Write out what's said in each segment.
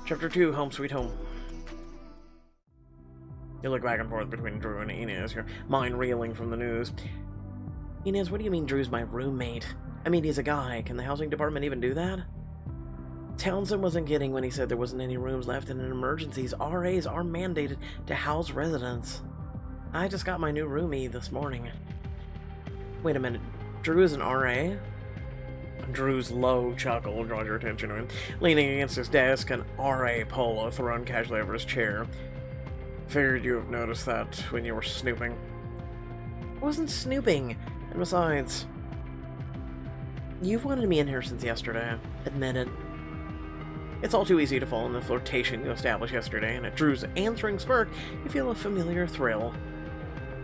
Chapter 2, Home Sweet Home. You look back and forth between Drew and Inez, your mind reeling from the news. Inez, what do you mean Drew's my roommate? I mean, he's a guy. Can the housing department even do that? Townsend wasn't kidding when he said there wasn't any rooms left in emergencies. RAs are mandated to house residents. I just got my new roomie this morning. Wait a minute. Drew is an RA? Drew's low chuckle draws your attention to him. Leaning against his desk, an RA polo thrown casually over his chair. Figured you have noticed that when you were snooping. I wasn't snooping. And besides, you've wanted me in here since yesterday. Admit it. It's all too easy to fall in the flirtation you established yesterday, and at Drew's answering smirk, you feel a familiar thrill.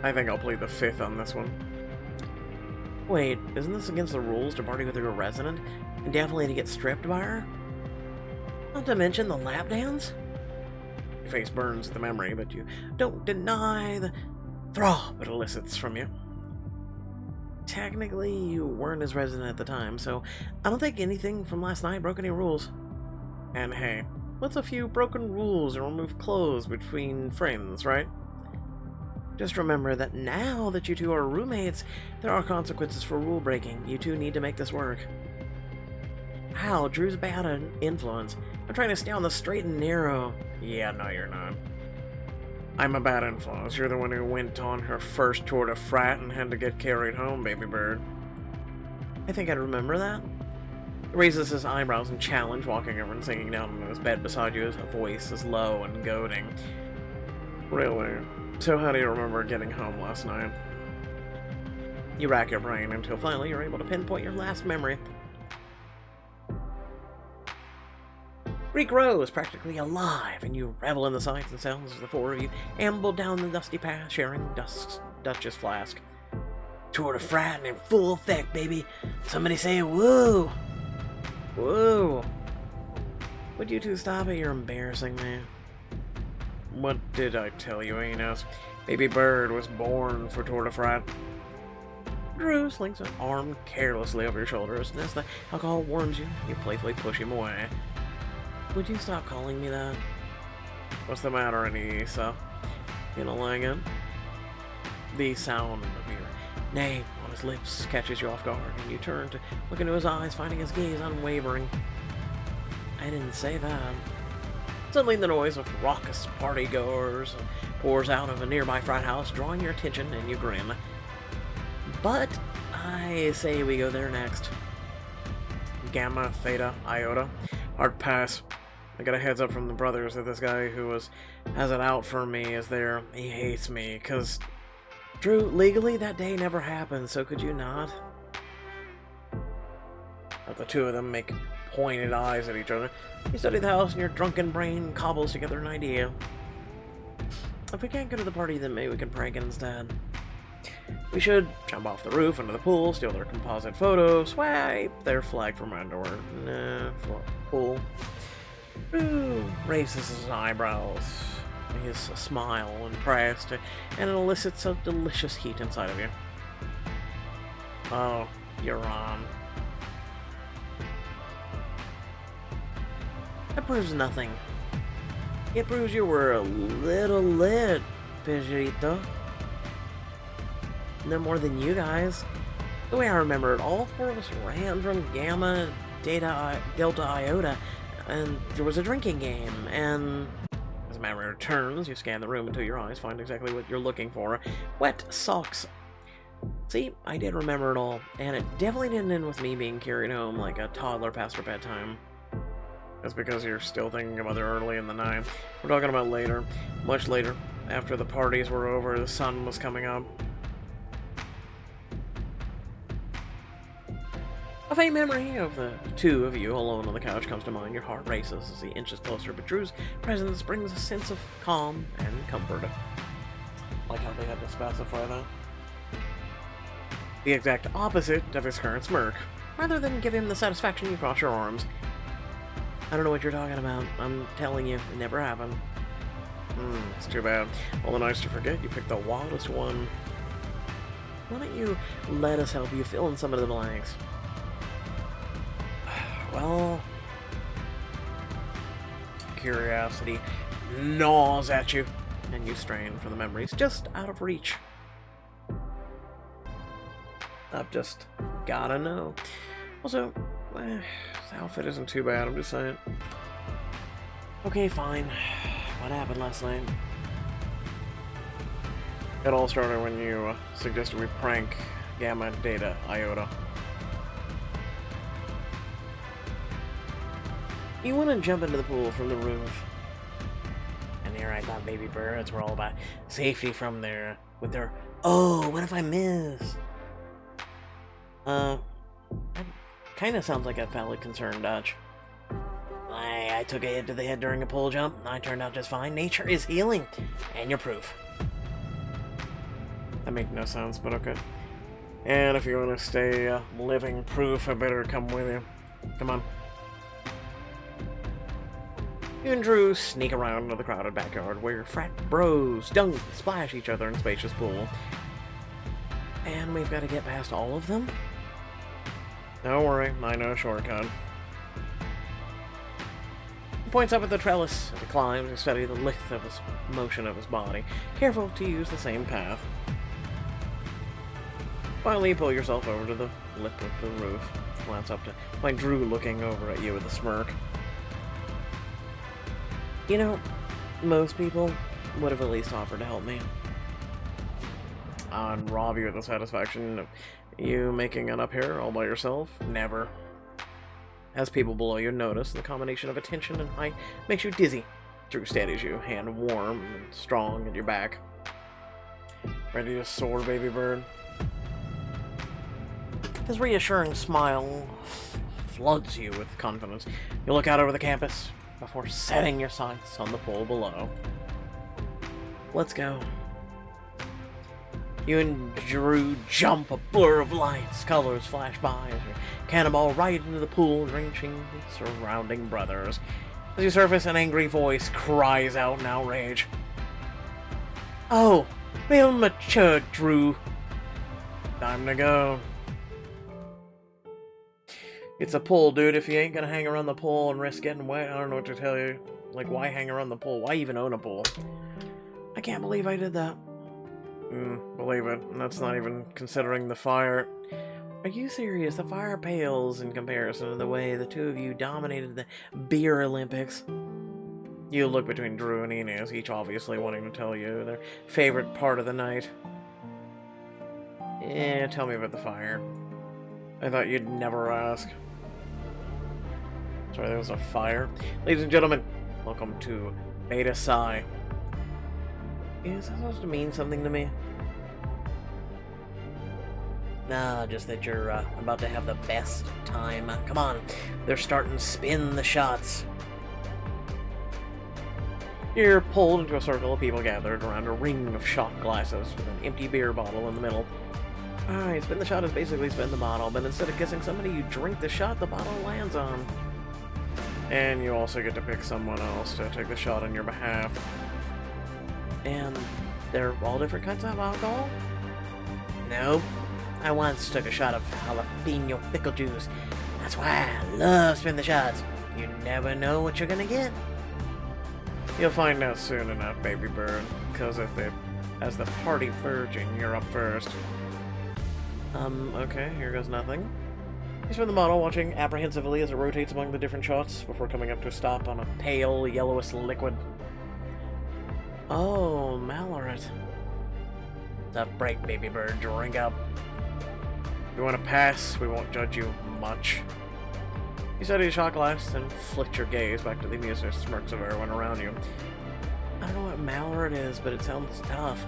I think I'll plead the fifth on this one. Wait, isn't this against the rules to party with your resident, and definitely to get stripped by her? Not to mention the lap dance? Your face burns at the memory, but you don't deny the throb it elicits from you. Technically, you weren't his resident at the time, so I don't think anything from last night broke any rules. And hey, what's a few broken rules and remove clothes between friends, right? Just remember that now that you two are roommates, there are consequences for rule breaking. You two need to make this work. How? Drew's a bad influence. I'm trying to stay on the straight and narrow. Yeah, no, you're not. I'm a bad influence. You're the one who went on her first tour to frat and had to get carried home, baby bird. I think I'd remember that. He raises his eyebrows in challenge, walking over and sinking down on his bed beside you, his voice is low and goading. Really? So how do you remember getting home last night? You rack your brain until finally you're able to pinpoint your last memory. Greek Row is practically alive, and you revel in the sights and sounds as the four of you amble down the dusty path, sharing Dutch's flask. Tour de frat in full effect, baby. Somebody say woo! Woo! Would you two stop it? You're embarrassing me. What did I tell you, Enos? Baby Bird was born for Tour de Frat. Drew slings an arm carelessly over your shoulders, and as the alcohol warms you, you playfully push him away. Would you stop calling me that? What's the matter, Anissa? You don't like it? The sound of your name on his lips catches you off guard, and you turn to look into his eyes, finding his gaze unwavering. I didn't say that. Suddenly the noise of raucous party-goers pours out of a nearby frat house, drawing your attention, and you grin. But I say we go there next. Gamma, Theta, Iota. Hard pass. I got a heads up from the brothers that this guy who has it out for me is there. He hates me, 'cause... Drew, legally that day never happened, so could you not? But the two of them make pointed eyes at each other. You study the house and your drunken brain cobbles together an idea. If we can't go to the party, then maybe we can prank it instead. We should jump off the roof into the pool, steal their composite photo, swipe their flag from our door. Nah, pool. Ooh, raises his eyebrows. His smile impressed, and it elicits a delicious heat inside of you. Oh, you're on. That proves nothing. It proves you were a little lit, Pidgeotto. No more than you guys. The way I remember it, all four of us ran from Gamma, Delta, Iota, and there was a drinking game, and... As memory returns, you scan the room until your eyes find exactly what you're looking for. Wet socks. See, I did remember it all, and it definitely didn't end with me being carried home like a toddler past her bedtime. That's because you're still thinking about it early in the night. We're talking about later. Much later. After the parties were over, the sun was coming up. A faint memory of the two of you alone on the couch comes to mind. Your heart races as he inches closer, but Drew's presence brings a sense of calm and comfort. Like how they had to specify that. The exact opposite of his current smirk. Rather than give him the satisfaction, you cross your arms. I don't know what you're talking about. I'm telling you, it never happened. It's too bad. All the nights to forget, you picked the wildest one. Why don't you let us help you fill in some of the blanks? Well... curiosity gnaws at you, and you strain for the memories just out of reach. I've just gotta know. Also, this outfit isn't too bad, I'm just saying. Okay, fine. What happened last night? It all started when you suggested we prank Gamma Data Iota. You want to jump into the pool from the roof. And here I thought baby birds were all about safety from their... with their... Oh, what if I miss? That kind of sounds like a valid concern, Dutch. I took a hit to the head during a pole jump. I turned out just fine. Nature is healing. And you're proof. That makes no sense, but okay. And if you want to stay living proof, I better come with you. Come on. You and Drew sneak around into the crowded backyard where frat bros dunk and splash each other in a spacious pool. And we've got to get past all of them? Don't worry, I know a shortcut. He points up at the trellis as he climbs to study the length of his motion of his body, careful to use the same path. Finally, you pull yourself over to the lip of the roof, glance up to find Drew looking over at you with a smirk. You know, most people would have at least offered to help me. I'd rob you of the satisfaction of you making it up here all by yourself? Never. As people below you notice, the combination of attention and height makes you dizzy. Drew steadies you, hand warm and strong at your back. Ready to soar, baby bird? His reassuring smile floods you with confidence. You look out over the campus before setting your sights on the pool below. Let's go. You and Drew jump, a blur of lights, colors flash by as you cannonball right into the pool, drenching the surrounding brothers. As you surface, an angry voice cries out in outrage. Oh, real mature, Drew. Time to go. It's a pool, dude. If you ain't gonna hang around the pool and risk getting wet, I don't know what to tell you. Like, why hang around the pool? Why even own a pool? I can't believe I did that. Believe it. And that's not even considering the fire. Are you serious? The fire pales in comparison to the way the two of you dominated the beer Olympics. You look between Drew and Inez, each obviously wanting to tell you their favorite part of the night. Yeah, tell me about the fire. I thought you'd never ask. Sorry, there was a fire. Ladies and gentlemen, welcome to Beta Psi. Is that supposed to mean something to me? No, just that you're about to have the best time. Come on, they're starting to spin the shots. You're pulled into a circle of people gathered around a ring of shot glasses with an empty beer bottle in the middle. Alright, spin the shot is basically spin the bottle, but instead of kissing somebody, you drink the shot the bottle lands on. And you also get to pick someone else to take the shot on your behalf. And they're all different kinds of alcohol? Nope. I once took a shot of jalapeno pickle juice. That's why I love spin the shots. You never know what you're gonna get. You'll find out soon enough, baby bird. Because as the party virgin, you're up first. Okay, here goes nothing. You spin the bottle, watching apprehensively as it rotates among the different shots before coming up to a stop on a pale, yellowish liquid. Oh, Malloret. Tough break, baby bird. Drink up. If you want to pass, we won't judge you much. You study the shot glass and flick your gaze back to the amusing smirks of everyone around you. I don't know what Malloret is, but it sounds tough.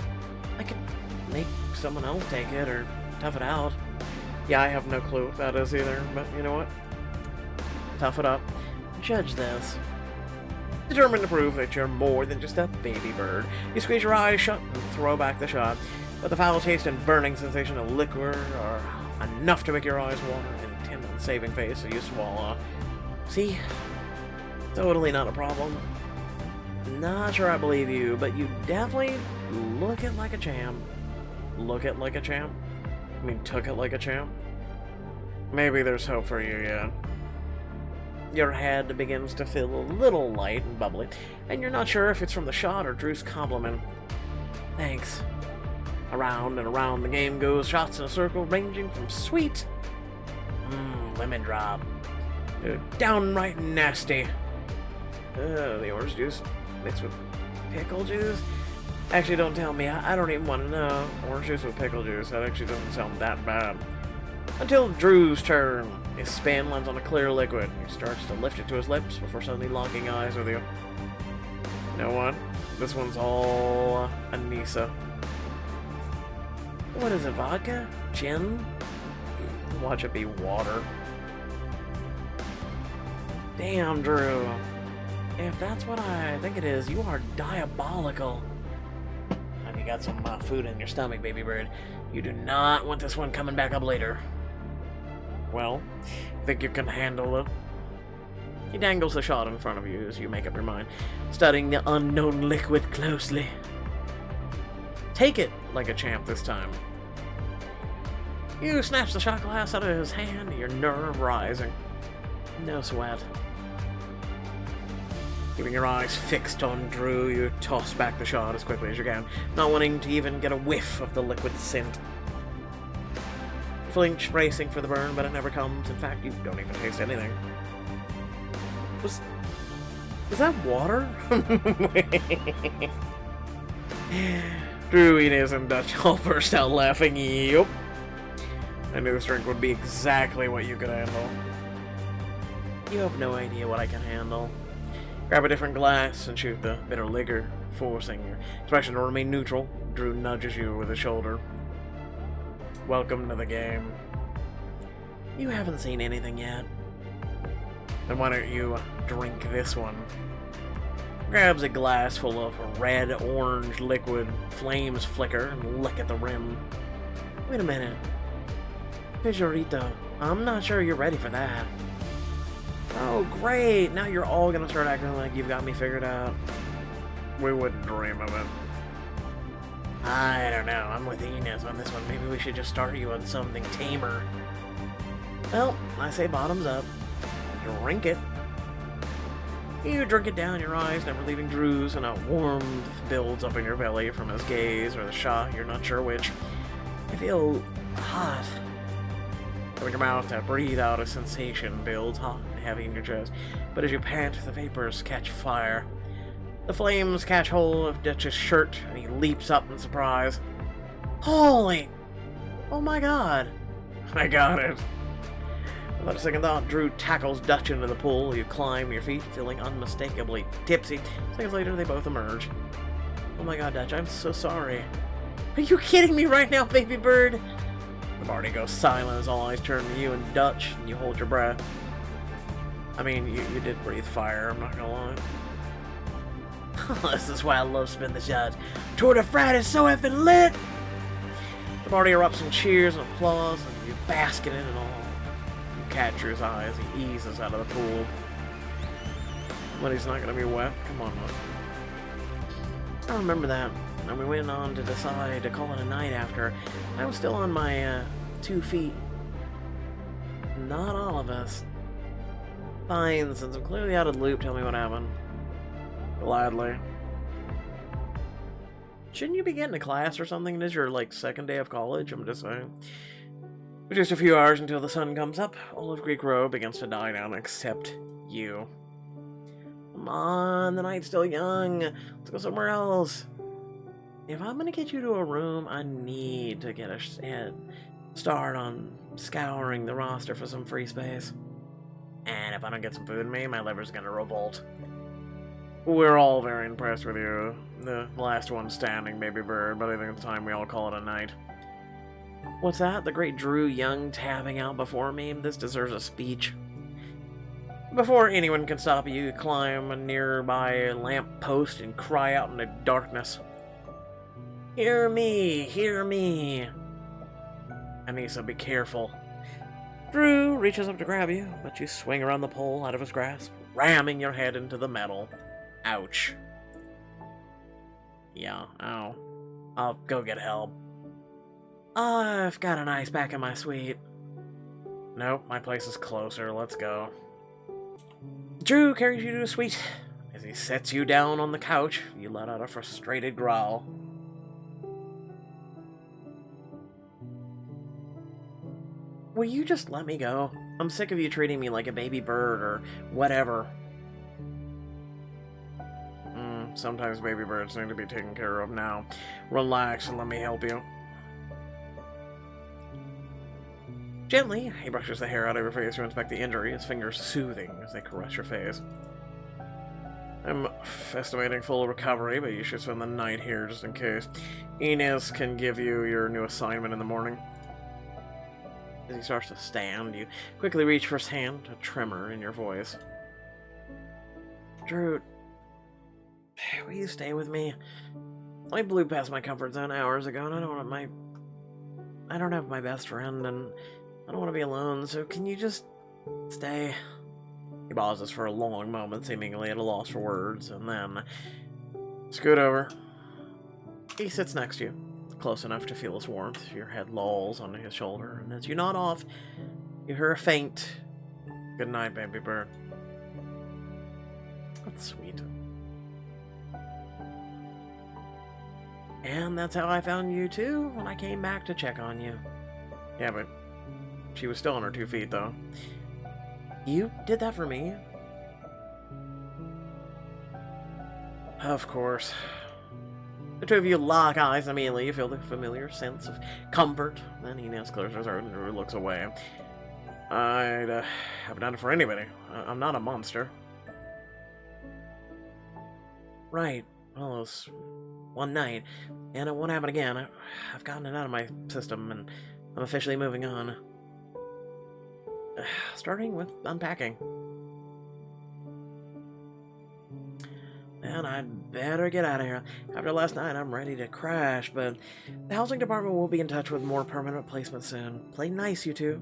I could make someone else take it or tough it out. Yeah, I have no clue what that is either, but you know what? Tough it up. Judge this. Determined to prove that you're more than just a baby bird, you squeeze your eyes shut and throw back the shot, but the foul taste and burning sensation of liquor are enough to make your eyes water and tint on saving face so you swallow. See? Totally not a problem. Not sure I believe you, but you definitely look it like a champ. Look it like a champ? I mean, took it like a champ? Maybe there's hope for you yet. Your head begins to feel a little light and bubbly, and you're not sure if it's from the shot or Drew's compliment. Thanks. Around and around the game goes, shots in a circle ranging from sweet, lemon drop, to downright nasty. The orange juice mixed with pickle juice? Actually, don't tell me. I don't even want to know. Orange juice with pickle juice, that actually doesn't sound that bad. Until Drew's turn. His span lands on a clear liquid. He starts to lift it to his lips before suddenly locking eyes with you. You know what? This one's all Anissa. What is it, vodka? Gin? Watch it be water. Damn, Drew. If that's what I think it is, you are diabolical. Have you got some food in your stomach, baby bird? You do not want this one coming back up later. Well, think you can handle it? He dangles the shot in front of you as you make up your mind, studying the unknown liquid closely. Take it like a champ this time. You snatch the shot glass out of his hand, your nerve rising. No sweat. Keeping your eyes fixed on Drew, you toss back the shot as quickly as you can, not wanting to even get a whiff of the liquid scent. Flinch, racing for the burn, but it never comes. In fact, you don't even taste anything. Was that water? Drew, Inez, and Dutch all burst out laughing. Yup. I knew this drink would be exactly what you could handle. You have no idea what I can handle. Grab a different glass and shoot the bitter liquor, forcing your expression to remain neutral. Drew nudges you with his shoulder. Welcome to the game. You haven't seen anything yet. Then why don't you drink this one? Grabs a glass full of red-orange liquid, flames flicker, and lick at the rim. Wait a minute. Picharito, I'm not sure you're ready for that. Oh, great! Now you're all gonna start acting like you've got me figured out. We wouldn't dream of it. I don't know. I'm with Inez on this one. Maybe we should just start you on something tamer. Well, I say bottoms up. Drink it. You drink it down your eyes, never leaving Drew's, and a warmth builds up in your belly from his gaze or the shot. You're not sure which. You feel hot. Open your mouth to breathe out, a sensation builds hot and heavy in your chest. But as you pant, the vapors catch fire. The flames catch hold of Dutch's shirt, and he leaps up in surprise. Holy! Oh my god! I got it. Without a second thought, Drew tackles Dutch into the pool. You climb your feet, feeling unmistakably tipsy. Seconds later, they both emerge. Oh my god, Dutch, I'm so sorry. Are you kidding me right now, baby bird? The party goes silent as all eyes turn to you and Dutch, and you hold your breath. I mean, you did breathe fire, I'm not gonna lie. This is why I love spin the shots. Tour de Frat is so effing lit! The party erupts in cheers and applause, and you bask in it and all. You catch Drew's eyes, he eases out of the pool. But he's not gonna be wet. Come on, look. I remember that. And we went on to decide to call it a night after. I was still on my 2 feet. Not all of us. Fine, since I'm clearly out of the loop, tell me what happened. Gladly. Shouldn't you be getting to class or something? It is your, second day of college, I'm just saying. Just a few hours until the sun comes up. All of Greek Row begins to die down, except you. Come on, the night's still young. Let's go somewhere else. If I'm gonna get you to a room, I need to get a head start on scouring the roster for some free space. And if I don't get some food in me, my liver's gonna revolt. We're all very impressed with you. The last one standing, baby bird, but I think it's time we all call it a night. What's that? The great Drew Young tabbing out before me? This deserves a speech. Before anyone can stop you, you climb a nearby lamp post and cry out in the darkness. Hear me! Hear me! Anissa, be careful. Drew reaches up to grab you, but you swing around the pole out of his grasp, ramming your head into the metal. Ouch. Yeah, ow. I'll go get help. I've got an ice pack in my suite. Nope, my place is closer. Let's go. Drew carries you to a suite. As he sets you down on the couch, you let out a frustrated growl. Will you just let me go? I'm sick of you treating me like a baby bird or whatever. Sometimes baby birds need to be taken care of now. Relax and let me help you. Gently, he brushes the hair out of your face to inspect the injury, his fingers soothing as they caress your face. I'm estimating full recovery, but you should spend the night here just in case. Inez can give you your new assignment in the morning. As he starts to stand, you quickly reach for his hand, a tremor in your voice. Drew, will you stay with me? I blew past my comfort zone hours ago, and I don't have my best friend, and I don't want to be alone, so can you just stay? He pauses for a long moment, seemingly at a loss for words, and then scoot over. He sits next to you, close enough to feel his warmth. Your head lolls onto his shoulder, and as you nod off, you hear a faint, "Good night, baby bird." That's sweet. And that's how I found you, too, when I came back to check on you. Yeah, but she was still on her 2 feet, though. You did that for me? Of course. The two of you lock eyes immediately. You feel the familiar sense of comfort. Then Inez clears her throat and looks away. I'd have done it for anybody. I'm not a monster. Right. Well, it was one night, and it won't happen again. I've gotten it out of my system, and I'm officially moving on. Starting with unpacking. And I'd better get out of here. After last night, I'm ready to crash, but the housing department will be in touch with more permanent placement soon. Play nice, you two.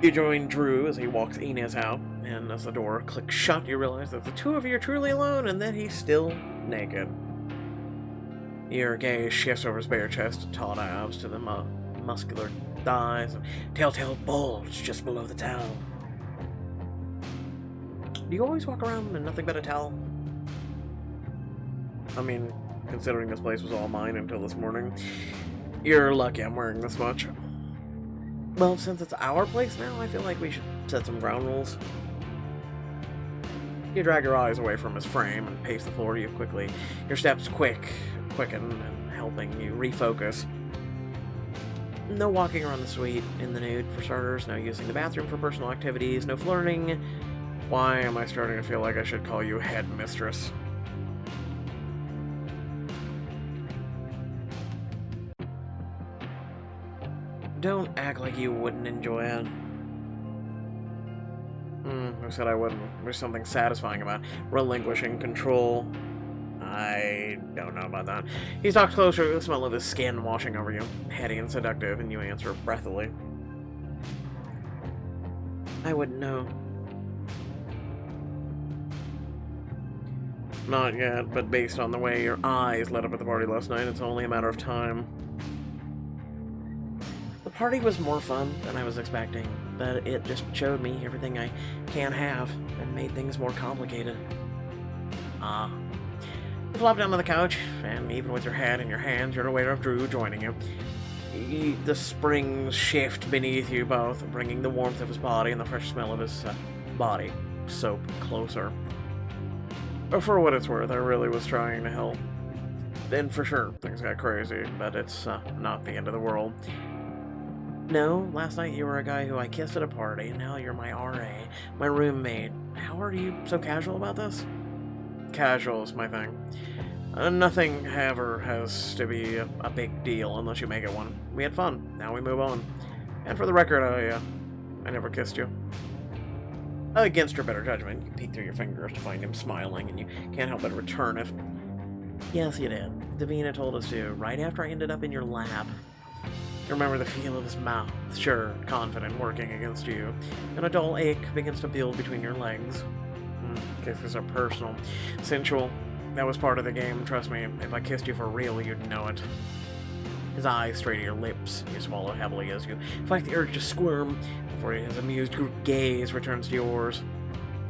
You join Drew as he walks Inez out, and as the door clicks shut, you realize that the two of you are truly alone and that he's still naked. Your gaze shifts over his bare chest to taut abs to the muscular thighs and telltale bulge just below the towel. Do you always walk around in nothing but a towel? I mean, considering this place was all mine until this morning, you're lucky I'm wearing this much. Well, since it's our place now, I feel like we should set some ground rules. You drag your eyes away from his frame and pace the floor to you quickly. Your steps quicken and helping you refocus. No walking around the suite in the nude, for starters. No using the bathroom for personal activities. No flirting. Why am I starting to feel like I should call you headmistress? Don't act like you wouldn't enjoy it. Who said I wouldn't? There's something satisfying about relinquishing control. I don't know about that. He talks closer, the smell of his skin washing over you, heady and seductive, and you answer breathily. I wouldn't know. Not yet, but based on the way your eyes lit up at the party last night, it's only a matter of time. The party was more fun than I was expecting, but it just showed me everything I can't have and made things more complicated. You flop down on the couch, and even with your head in your hands, you're aware of Drew joining you. The springs shift beneath you both, bringing the warmth of his body and the fresh smell of his body soap closer. But for what it's worth, I really was trying to help. And for sure, things got crazy, but it's not the end of the world. No, last night you were a guy who I kissed at a party, and now you're my RA, my roommate. How are you so casual about this? Casual is my thing. Nothing ever has to be a big deal unless you make it one. We had fun, now we move on. And for the record, I never kissed you. Against your better judgment, you peek through your fingers to find him smiling, and you can't help but return it. Yes, you did. Davina told us to, right after I ended up in your lab. You remember the feel of his mouth, sure, confident, working against you, and a dull ache begins to build between your legs. Kisses are personal, sensual. That was part of the game, trust me. If I kissed you for real, you'd know it. His eyes stray to your lips. You swallow heavily as you fight the urge to squirm before his amused gaze returns to yours.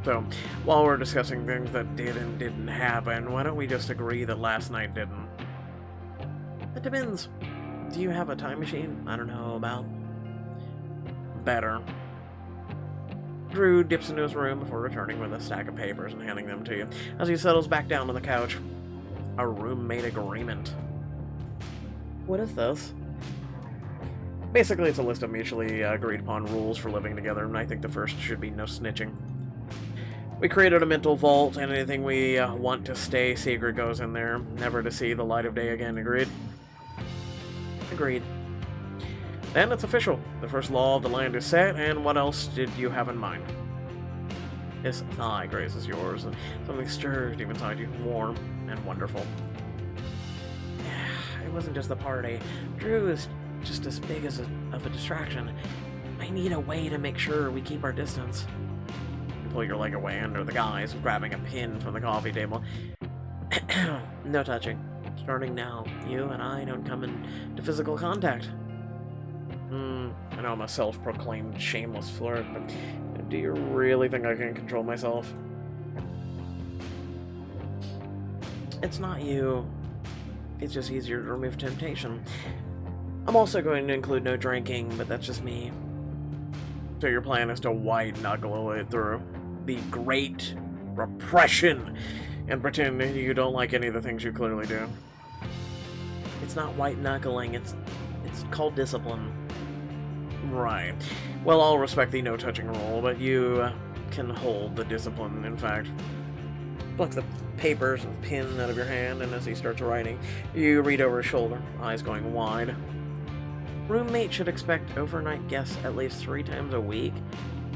So, while we're discussing things that did and didn't happen, why don't we just agree that last night didn't? It depends. Do you have a time machine I don't know about? Better. Drew dips into his room before returning with a stack of papers and handing them to you as he settles back down on the couch. A roommate agreement. What is this? Basically, it's a list of mutually agreed upon rules for living together, and I think the first should be no snitching. We created a mental vault, and anything we want to stay secret goes in there, never to see the light of day again. Agreed? Agreed. Then it's official. The first law of the land is set, and what else did you have in mind? His thigh grazes yours, and something stirs deep inside you, warm and wonderful. It wasn't just the party. Drew is just as big of a distraction. I need a way to make sure we keep our distance. You pull your leg away under the guise of grabbing a pin from the coffee table. No touching. Starting now, you and I don't come into physical contact. I know I'm a self-proclaimed shameless flirt, but do you really think I can control myself? It's not you. It's just easier to remove temptation. I'm also going to include no drinking, but that's just me. So your plan is to white-knuckle it through the great repression and pretend you don't like any of the things you clearly do. It's not white-knuckling, it's called discipline. Right. Well, I'll respect the no-touching rule, but you can hold the discipline, in fact. Plucks the papers and pen out of your hand, and as he starts writing, you read over his shoulder, eyes going wide. Roommate should expect overnight guests at least 3 times a week.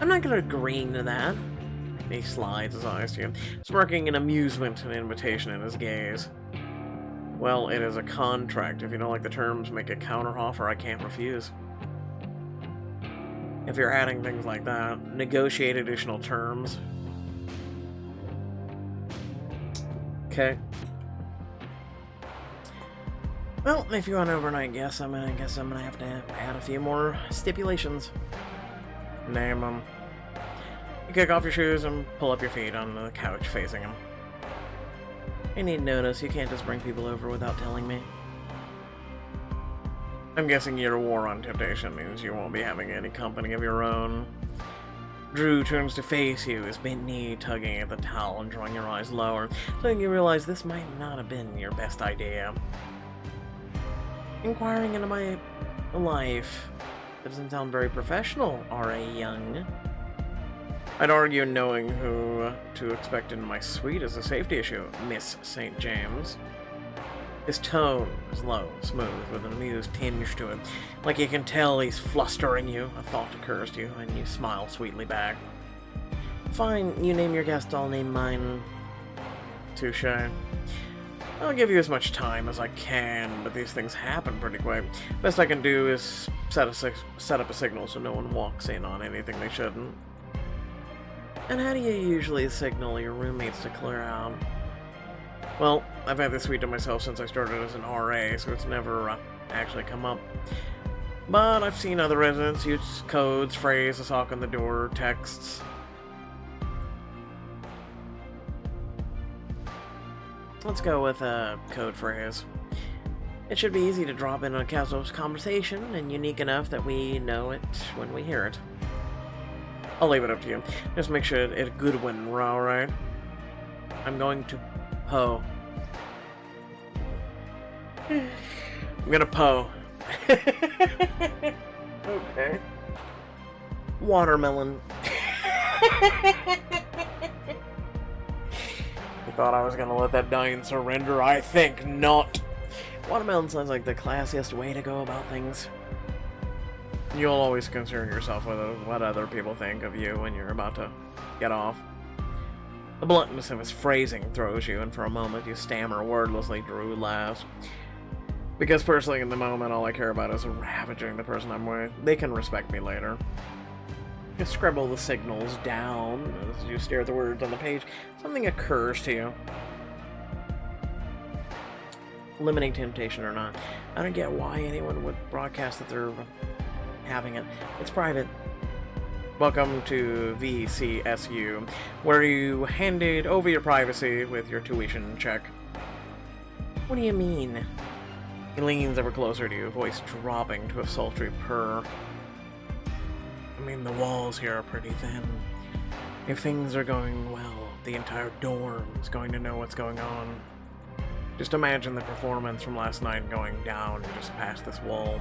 I'm not going to agree to that. He slides his eyes to you, smirking in amusement and invitation in his gaze. Well, it is a contract. If you don't like the terms, make a counteroffer I can't refuse. If you're adding things like that, negotiate additional terms. Okay. Well, if you want overnight guests, I guess I'm gonna have to add a few more stipulations. Name them. You kick off your shoes and pull up your feet on the couch facing him. I need notice, you can't just bring people over without telling me. I'm guessing your war on temptation means you won't be having any company of your own. Drew turns to face you, his bent knee tugging at the towel and drawing your eyes lower, so you realize this might not have been your best idea. Inquiring into my life. That doesn't sound very professional, R.A. Young. I'd argue knowing who to expect in my suite is a safety issue, Miss St. James. His tone is low, smooth, with an amused tinge to it. Like you can tell he's flustering you. A thought occurs to you, and you smile sweetly back. Fine, you name your guest, I'll name mine. Touche. I'll give you as much time as I can, but these things happen pretty quick. Best I can do is set up a signal so no one walks in on anything they shouldn't. And how do you usually signal your roommates to clear out? Well, I've had this suite to myself since I started as an RA, so it's never actually come up. But I've seen other residents use codes, phrase, a sock on the door, texts. Let's go with a code phrase. It should be easy to drop in a casual conversation, and unique enough that we know it when we hear it. I'll leave it up to you. Just make sure it's a good one, alright? I'm going to Poe. I'm gonna Poe. Okay. Watermelon. I thought I was gonna let that dying surrender. I think not. Watermelon sounds like the classiest way to go about things. You'll always concern yourself with what other people think of you when you're about to get off. The bluntness of his phrasing throws you, and for a moment you stammer wordlessly. Drew laughs. Because personally, in the moment, all I care about is ravaging the person I'm with. They can respect me later. You scribble the signals down as you stare at the words on the page. Something occurs to you. limiting temptation or not. I don't get why anyone would broadcast that they're having it. It's private. Welcome to VCSU, where you handed over your privacy with your tuition check. What do you mean? He leans ever closer to you, voice dropping to a sultry purr. I mean, the walls here are pretty thin. If things are going well, the entire dorm is going to know what's going on. Just imagine the performance from last night going down just past this wall.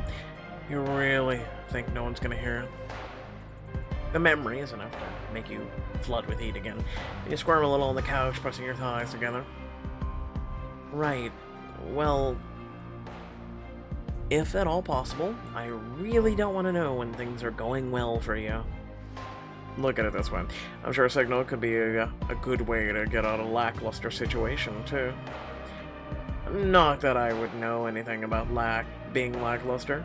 You really think no one's gonna hear it? The memory is enough to make you flood with heat again. You squirm a little on the couch, pressing your thighs together. Right. Well, if at all possible, I really don't want to know when things are going well for you. Look at it this way. I'm sure a signal could be a good way to get out of a lackluster situation, too. Not that I would know anything about being lackluster.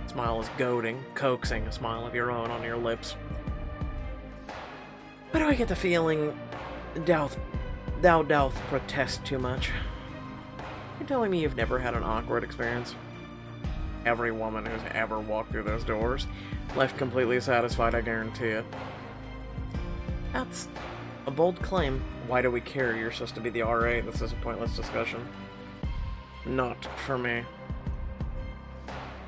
Smile is goading, coaxing a smile of your own on your lips. Why do I get the feeling thou doth protest too much? You're telling me you've never had an awkward experience? Every woman who's ever walked through those doors left completely satisfied, I guarantee it. That's a bold claim. Why do we care? You're supposed to be the RA. This is a pointless discussion. Not for me.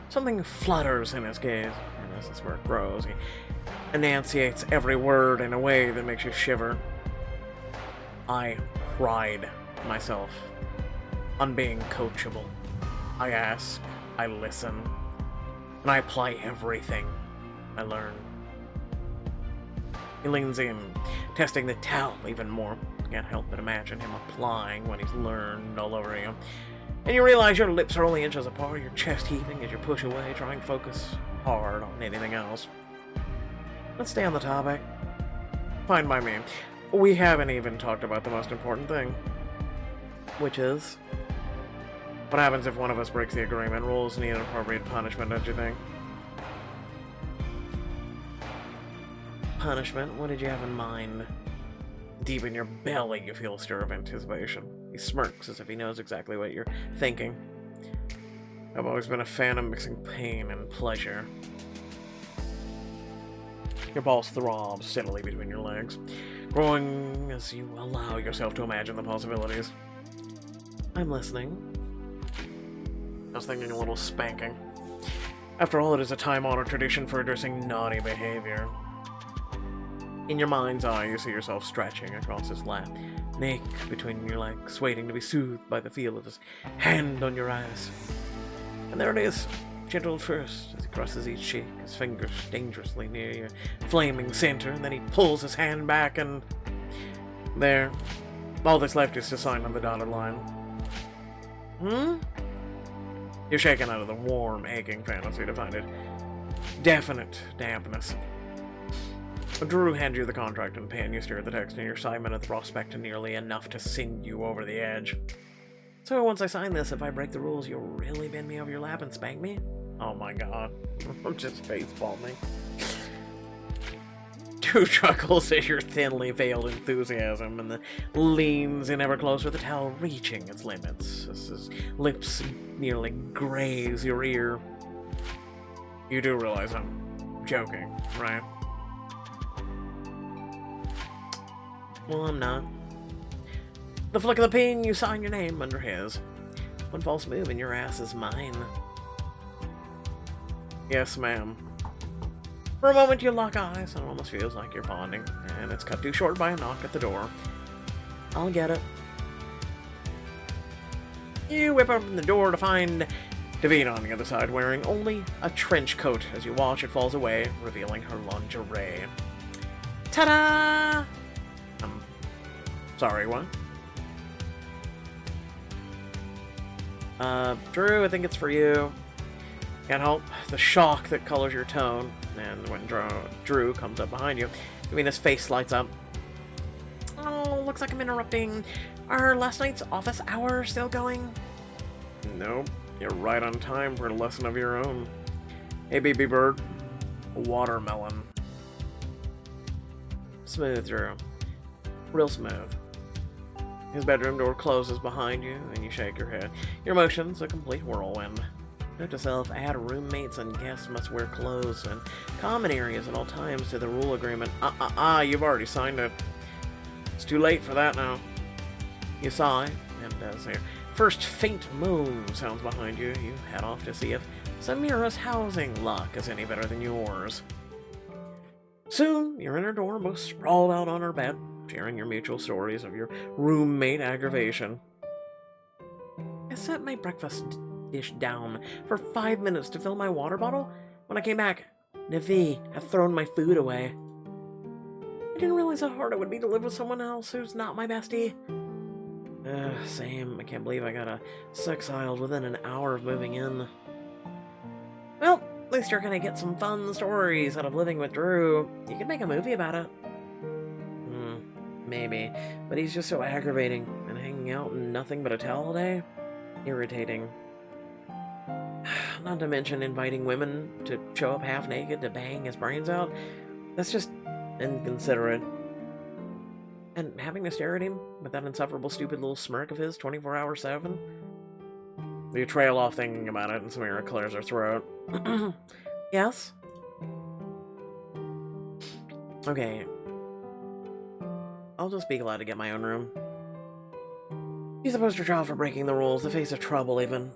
Something flutters in his gaze, and this is where it grows. He enunciates every word in a way that makes you shiver. I pride myself on being coachable. I ask, I listen, and I apply everything I learn. He leans in, testing the towel even more. Can't help but imagine him applying what he's learned all over you. And you realize your lips are only inches apart, your chest heaving as you push away, trying to focus hard on anything else. Let's stay on the topic. Fine by me. We haven't even talked about the most important thing. Which is... what happens if one of us breaks the agreement? Rules need an appropriate punishment, don't you think? Punishment? What did you have in mind? Deep in your belly, you feel a stir of anticipation. He smirks as if he knows exactly what you're thinking. I've always been a fan of mixing pain and pleasure. Your balls throb steadily between your legs, growing as you allow yourself to imagine the possibilities. I'm listening. I was thinking a little spanking. After all, it is a time-honored tradition for addressing naughty behavior. In your mind's eye, you see yourself stretching across his lap, neck between your legs, waiting to be soothed by the feel of his hand on your ass. And there it is, gentle at first, as he crosses each cheek, his fingers dangerously near your flaming center, and then he pulls his hand back and... there. All that's left is to sign on the dotted line. You're shaken out of the warm, aching fantasy to find it definite dampness. Drew hands you the contract and pen. You stare at the text, and your excitement at the prospect nearly enough to send you over the edge. So once I sign this, if I break the rules, you'll really bend me over your lap and spank me? Oh my god. Just facepalm me. Drew chuckles at your thinly veiled enthusiasm and then leans in ever closer, the towel reaching its limits as his lips nearly graze your ear. You do realize I'm joking, right? Well, I'm not. The flick of the ping, you sign your name under his. One false move and your ass is mine. Yes, ma'am. For a moment you lock eyes, and it almost feels like you're bonding, and it's cut too short by a knock at the door. I'll get it. You whip open the door to find Davina on the other side, wearing only a trench coat as you watch it falls away, revealing her lingerie. Ta-da! Sorry, what? Drew, I think it's for you. Can't help the shock that colors your tone, and when Drew comes up behind you, Davina's face lights up. Oh, looks like I'm interrupting. Are last night's office hours still going? Nope, you're right on time for a lesson of your own. Hey, baby bird. Watermelon. Smooth, Drew. Real smooth. His bedroom door closes behind you, and you shake your head. Your emotions a complete whirlwind. Note to self, add roommates and guests must wear clothes and common areas at all times to the rule agreement. You've already signed it. It's too late for that now. You sigh, and as your first faint moan sounds behind you, you head off to see if Samira's housing luck is any better than yours. Soon, you're in her dorm, both sprawled out on her bed, sharing your mutual stories of your roommate aggravation. I set my breakfast dish down for 5 minutes to fill my water bottle. When I came back, Navi had thrown my food away. I didn't realize how hard it would be to live with someone else who's not my bestie. Same. I can't believe I got a sexiled within an hour of moving in. Well, at least you're gonna get some fun stories out of living with Drew. You could make a movie about it. Maybe, but he's just so aggravating, and hanging out in nothing but a towel all day? Irritating. Not to mention inviting women to show up half naked to bang his brains out. That's just inconsiderate. And having to stare at him with that insufferable stupid little smirk of his 24/7? You trail off thinking about it, and Samira clears her throat. Yes? Okay. I'll just be glad to get my own room. He's the poster child for breaking the rules, the face of trouble even.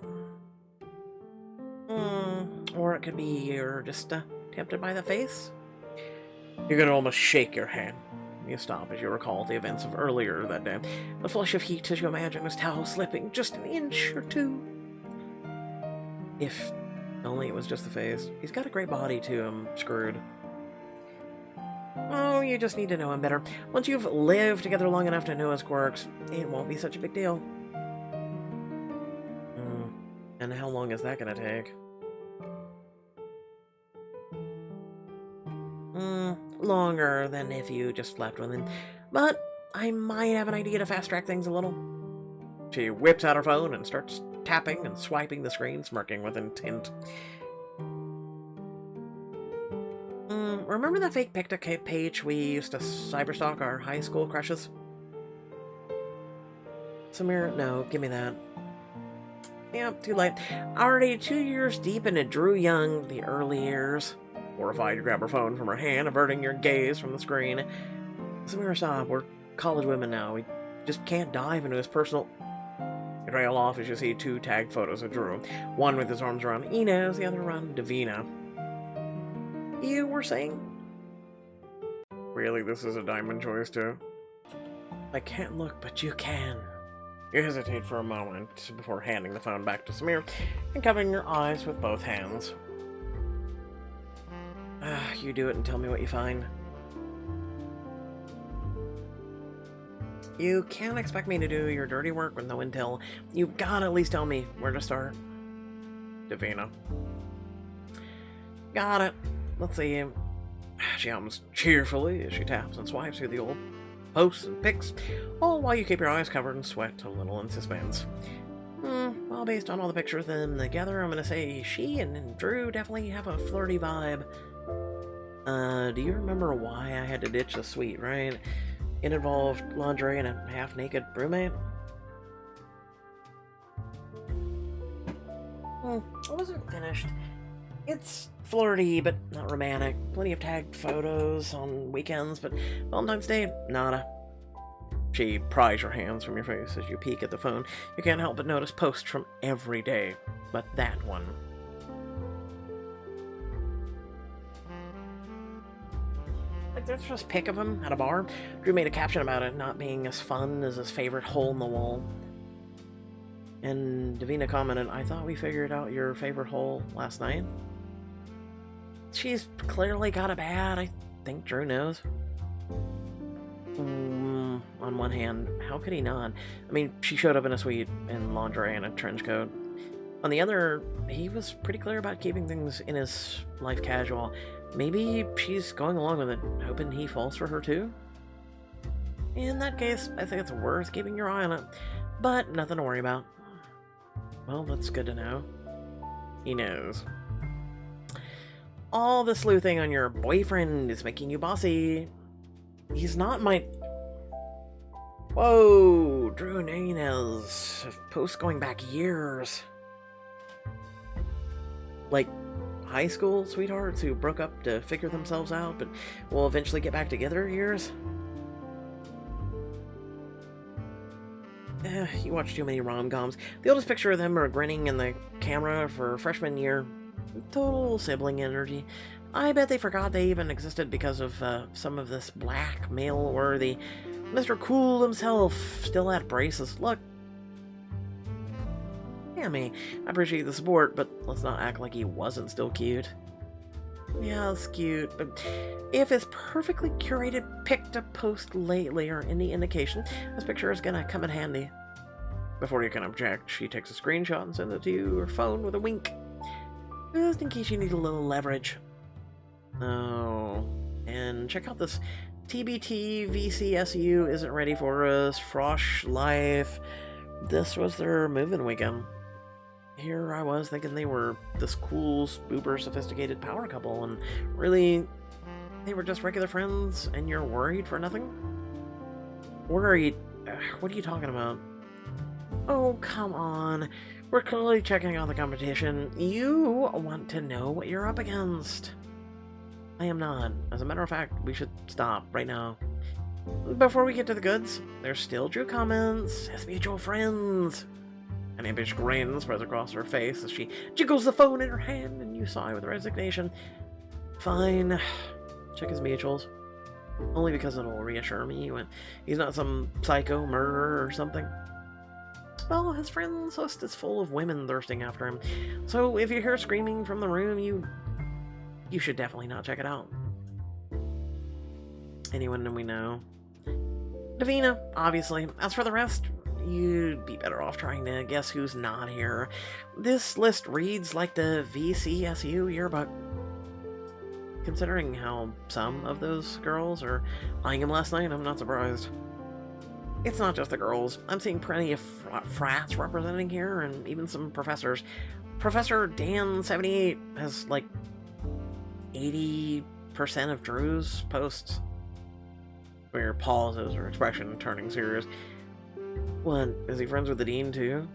Or it could be you're just tempted by the face. You could almost shake your hand. You stop as you recall the events of earlier that day. The flush of heat as you imagine his towel slipping just an inch or two. If only it was just the face. He's got a great body too, I'm screwed. Oh, you just need to know him better. Once you've lived together long enough to know his quirks, it won't be such a big deal. And how long is that gonna take? Longer than if you just slept with him. But I might have an idea to fast-track things a little. She whips out her phone and starts tapping and swiping the screen, smirking with intent. Remember the fake picture page we used to cyberstalk our high school crushes? Samira, no, give me that. Yeah, too late. Already 2 years deep into Drew Young, the early years. Horrified, you grab her phone from her hand, averting your gaze from the screen. Samira, stop. We're college women now. We just can't dive into his personal... You trail off as you see 2 tagged photos of Drew. One with his arms around Inez, the other around Davina. You were saying? Really, this is a diamond choice, too? I can't look, but you can. You hesitate for a moment before handing the phone back to Samir and covering your eyes with both hands. You do it and tell me what you find. You can't expect me to do your dirty work with no intel. You've got to at least tell me where to start. Davina. Got it. Let's see. She hums cheerfully as she taps and swipes through the old posts and pics, all while you keep your eyes covered and sweat a little in suspense. Well, based on all the pictures of them together, I'm gonna say she and Drew definitely have a flirty vibe. Do you remember why I had to ditch the suite, right? It involved lingerie and a half-naked roommate? I wasn't finished. It's flirty, but not romantic. Plenty of tagged photos on weekends, but Valentine's Day, nada. She pries your hands from your face as you peek at the phone. You can't help but notice posts from every day, but that one. Like, there's just a pic of him at a bar. Drew made a caption about it not being as fun as his favorite hole in the wall. And Davina commented, I thought we figured out your favorite hole last night. She's clearly got it bad. I think Drew knows. On one hand, how could he not? I mean, she showed up in a suite in lingerie and a trench coat. On the other, he was pretty clear about keeping things in his life casual. Maybe she's going along with it, hoping he falls for her too? In that case, I think it's worth keeping your eye on it. But nothing to worry about. Well, that's good to know. He knows. All the sleuthing on your boyfriend is making you bossy. He's not my... Whoa, Drew and Inez. Posts going back years. Like high school sweethearts who broke up to figure themselves out, but will eventually get back together years. You watch too many rom-coms. The oldest picture of them are grinning in the camera for freshman year. Total sibling energy. I bet they forgot they even existed because of some of this blackmail worthy. Mr. Cool himself still at braces. Look. Yeah, I appreciate the support, but let's not act like he wasn't still cute. Yeah, it's cute, but if his perfectly curated pic-to-post lately are any indication, this picture is gonna come in handy. Before you can object, she takes a screenshot and sends it to her phone with a wink. Just in case you need a little leverage. Oh, and check out this TBT VCSU isn't ready for us, Frosh Life. This was their move-in weekend. Here I was thinking they were this cool, uber sophisticated power couple, and really, they were just regular friends, and you're worried for nothing? Worried? What are you talking about? Oh, come on. We're clearly checking out the competition. You want to know what you're up against. I am not. As a matter of fact, we should stop right now. Before we get to the goods, there's still Drew comments as mutual friends. An impish grin spreads across her face as she jiggles the phone in her hand, and you sigh with resignation. Fine. Check his mutuals. Only because it'll reassure me when he's not some psycho murderer or something. Well, his friend's list is full of women thirsting after him, so if you hear screaming from the room, you should definitely not check it out. Anyone we know? Davina, obviously. As for the rest, you'd be better off trying to guess who's not here. This list reads like the VCSU yearbook. Considering how some of those girls are eyeing him last night, I'm not surprised. It's not just the girls. I'm seeing plenty of frats representing here, and even some professors. Professor Dan78 has, like, 80% of Drew's posts. Where pauses or expression turning serious. What, is he friends with the dean too?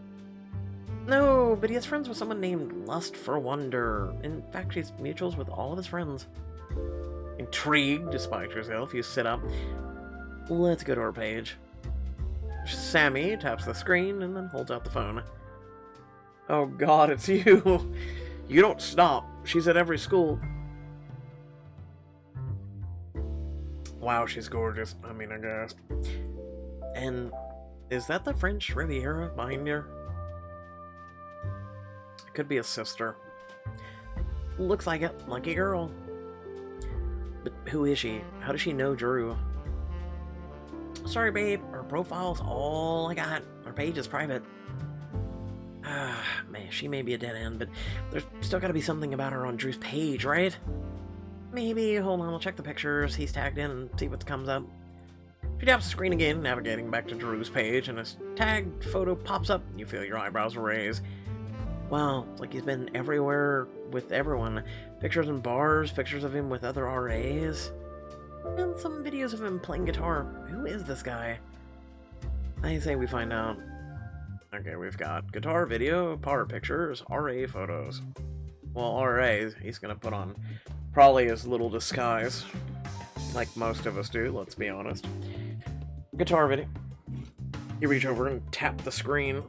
No, but he is friends with someone named Lust for Wonder. In fact, he's mutuals with all of his friends. Intrigued, despite yourself, you sit up. Let's go to our page. Sammy taps the screen and then holds out the phone. Oh god, it's you! You don't stop. She's at every school. Wow, she's gorgeous. I mean, I guess. And is that the French Riviera behind her? It could be a sister. Looks like it. Lucky girl. But who is she? How does she know Drew? Sorry, babe. Her profile's all I got. Her page is private. Man, she may be a dead end, but there's still gotta be something about her on Drew's page, right? Maybe. Hold on, I'll check the pictures he's tagged in and see what comes up. She taps the screen again, navigating back to Drew's page, and a tagged photo pops up. You feel your eyebrows raise. Wow, it's like he's been everywhere with everyone. Pictures in bars, pictures of him with other RAs, and some videos of him playing guitar. Who is this guy? I say we find out. Okay, we've got guitar video, power pictures, RA photos. Well, RAs, he's gonna put on probably his little disguise, like most of us do, let's be honest. Guitar video. You reach over and tap the screen.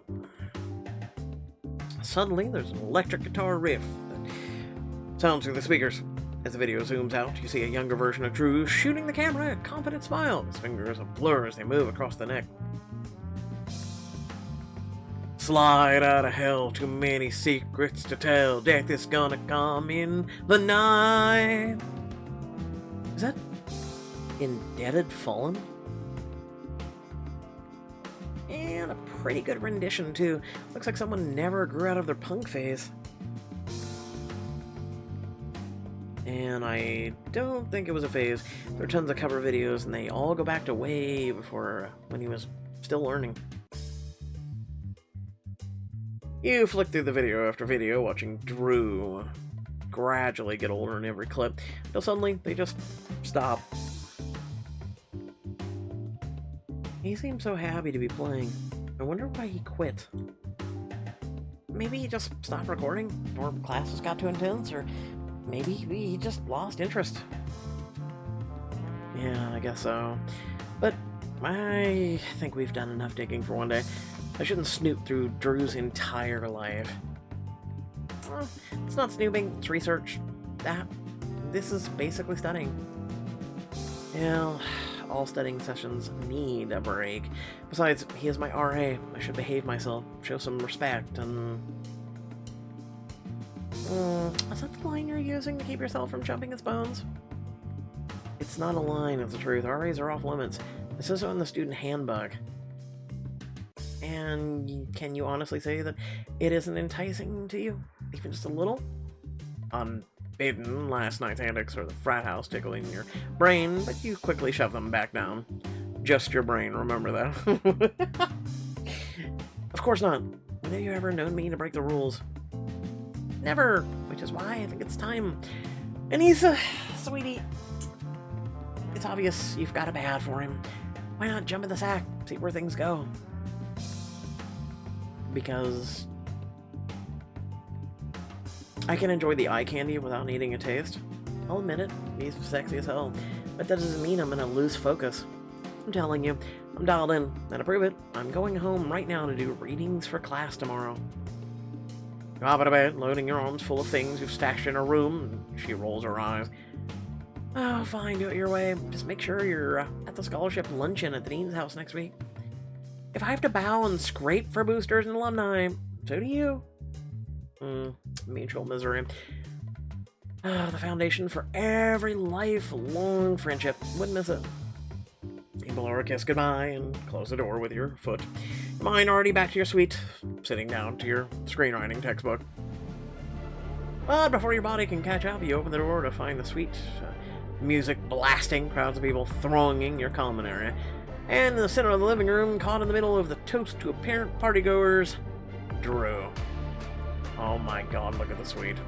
Suddenly, there's an electric guitar riff that sounds through the speakers. As the video zooms out, you see a younger version of Drew shooting the camera a confident smile. His fingers a blur as they move across the neck. Slide out of hell, too many secrets to tell. Death is gonna come in the night. Is that Indebted Fallen? And a pretty good rendition, too. Looks like someone never grew out of their punk phase. And I don't think it was a phase. There are tons of cover videos, and they all go back to way before when he was still learning. You flick through the video after video, watching Drew gradually get older in every clip, until suddenly they just stop. He seemed so happy to be playing. I wonder why he quit. Maybe he just stopped recording, or classes got too intense, or maybe he just lost interest. Yeah, I guess so. But I think we've done enough digging for one day. I shouldn't snoop through Drew's entire life. Well, it's not snooping, it's research. This is basically studying. Yeah, all studying sessions need a break. Besides, he is my RA. I should behave myself, show some respect, and... is that the line you're using to keep yourself from jumping its bones? It's not a line, it's the truth. RAs are off limits. This is in the student handbook. And can you honestly say that it isn't enticing to you? Even just a little? Unbidden, last night's antics or the frat house tickling your brain, but you quickly shove them back down. Just your brain, remember that. Of course not. When have you ever known me to break the rules? Never, which is why I think it's time. And he's sweetie. It's obvious you've got a bad for him. Why not jump in the sack, see where things go? Because I can enjoy the eye candy without needing a taste. I'll admit it, he's sexy as hell, but that doesn't mean I'm gonna lose focus. I'm telling you, I'm dialed in, and to prove it, I'm going home right now to do readings for class tomorrow. You hop out of bed, loading your arms full of things you've stashed in her room, and she rolls her eyes. Oh, fine, do it your way. Just make sure you're at the scholarship luncheon at the dean's house next week. If I have to bow and scrape for boosters and alumni, so do you. Mutual misery. The foundation for every lifelong friendship. Wouldn't miss it. You blow her a kiss goodbye and close the door with your foot. Your mind already back to your suite, sitting down to your screenwriting textbook. But before your body can catch up, you open the door to find the suite. Music blasting, crowds of people thronging your common area. And in the center of the living room, caught in the middle of the toast to apparent partygoers, Drew. Oh my god, look at the suite.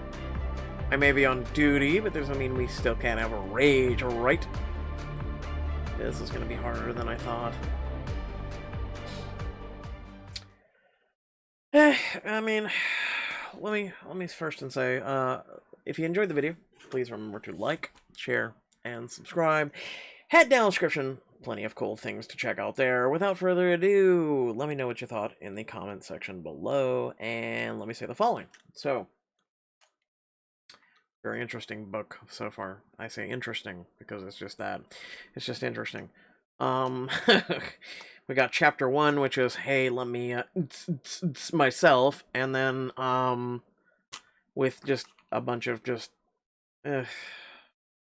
I may be on duty, but doesn't mean we still can't have a rage, right? This is gonna be harder than I thought. I mean, let me first and say, if you enjoyed the video, please remember to like, share, and subscribe. Head down description, plenty of cool things to check out there. Without further ado, let me know what you thought in the comment section below, and let me say the following. So, very interesting book so far. I say interesting because it's just that. It's just interesting. We got chapter 1, which is, hey, let me myself, and then with just a bunch of just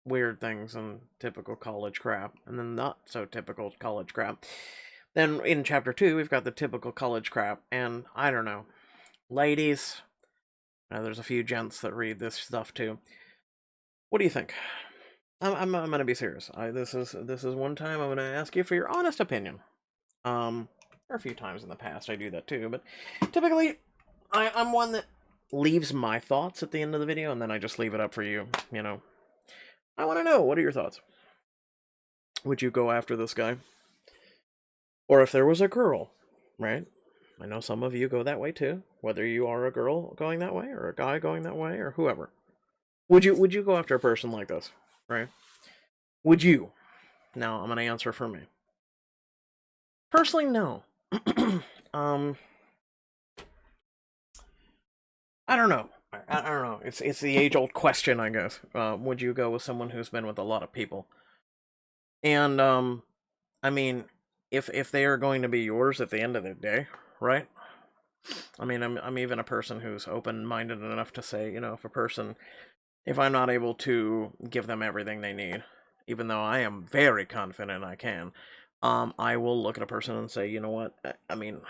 weird things and typical college crap, and then not so typical college crap. Then in chapter 2, we've got the typical college crap, and I don't know, ladies, there's a few gents that read this stuff too. What do you think? I'm gonna be serious. This is one time I'm gonna ask you for your honest opinion. There are a few times in the past I do that too, but typically I'm one that leaves my thoughts at the end of the video, and then I just leave it up for you, you know. I want to know, what are your thoughts? Would you go after this guy? Or if there was a girl, right? I know some of you go that way too, whether you are a girl going that way, or a guy going that way, or whoever. Would you go after a person like this, right? Would you? Now, I'm going to answer for me. Personally, no. I don't know. I don't know. It's the age-old question, I guess. Would you go with someone who's been with a lot of people? And, I mean, if they are going to be yours at the end of the day, right? I mean, I'm even a person who's open-minded enough to say, you know, if I'm not able to give them everything they need, even though I am very confident I can, I will look at a person and say, you know what, I mean,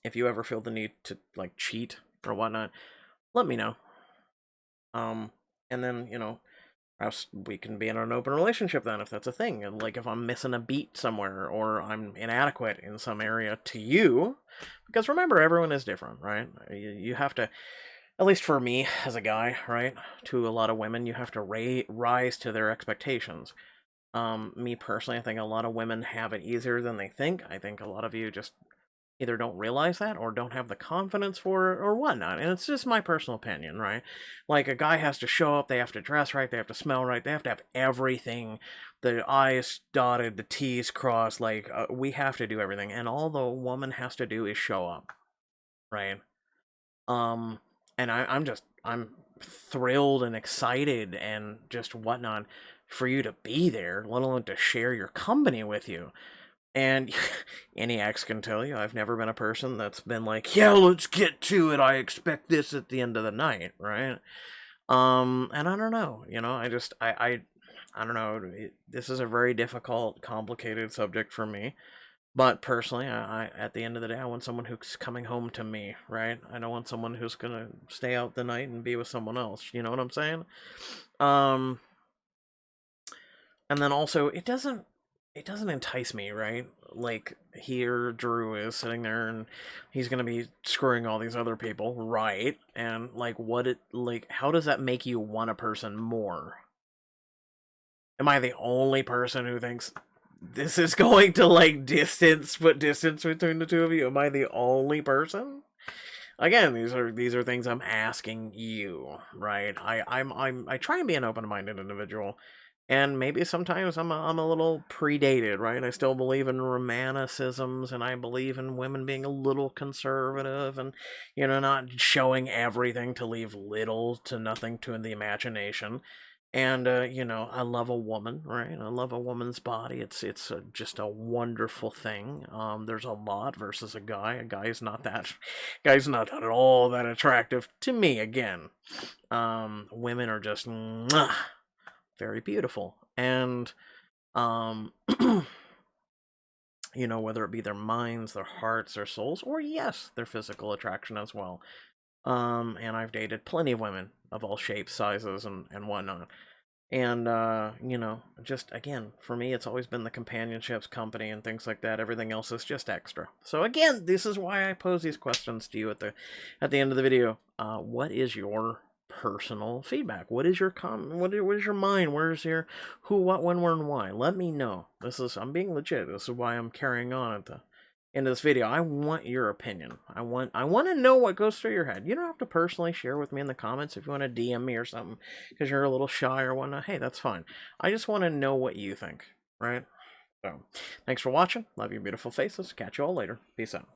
if you ever feel the need to, like, cheat or whatnot, let me know. And then, you know, perhaps we can be in an open relationship then, if that's a thing. And, like, if I'm missing a beat somewhere, or I'm inadequate in some area to you, because remember, everyone is different, right? You have to, at least for me as a guy, right, to a lot of women, you have to rise to their expectations. Me personally, I think a lot of women have it easier than they think. I think a lot of you just either don't realize that or don't have the confidence for it or whatnot. And it's just my personal opinion, right? Like a guy has to show up, they have to dress right, they have to smell right, they have to have everything. The I's dotted, the T's crossed, like we have to do everything. And all the woman has to do is show up, right? Um, and I'm thrilled and excited and just whatnot for you to be there, let alone to share your company with you. And any ex can tell you, I've never been a person that's been like, yeah, let's get to it. I expect this at the end of the night, right? And I don't know, I don't know. This is a very difficult, complicated subject for me. But personally, at the end of the day, I want someone who's coming home to me, right? I don't want someone who's gonna stay out the night and be with someone else. You know what I'm saying? Um, and then also, it doesn't entice me, right? Like here, Drew is sitting there and he's gonna be screwing all these other people, right? And how does that make you want a person more? Am I the only person who thinks this is going to put distance between the two of you? Am I the only person? Again, these are things I'm asking you, right? I try and be an open-minded individual, and maybe sometimes I'm a little predated, right? I still believe in romanticisms, and I believe in women being a little conservative, and not showing everything to leave little to nothing to the imagination. And I love a woman, right? I love a woman's body. It's just a wonderful thing. There's a lot versus a guy. A guy's not that, guy's not at all that attractive to me. Again, women are just mwah, very beautiful, and um, whether it be their minds, their hearts, their souls, or yes, their physical attraction as well. And I've dated plenty of women of all shapes, sizes, and whatnot. And just again, for me, it's always been the companionships, company, and things like that. Everything else is just extra. So again, this is why I pose these questions to you at the end of the video. What is your personal feedback? What is your what is your mind? Where's your who, what, when, where, and why? Let me know. I'm being legit. This is why I'm carrying on at the end of this video. I want your opinion. I want to know what goes through your head. You don't have to personally share with me in the comments if you want to DM me or something because you're a little shy or whatnot. Hey, that's fine. I just want to know what you think, right? So, thanks for watching. Love your beautiful faces. Catch you all later. Peace out.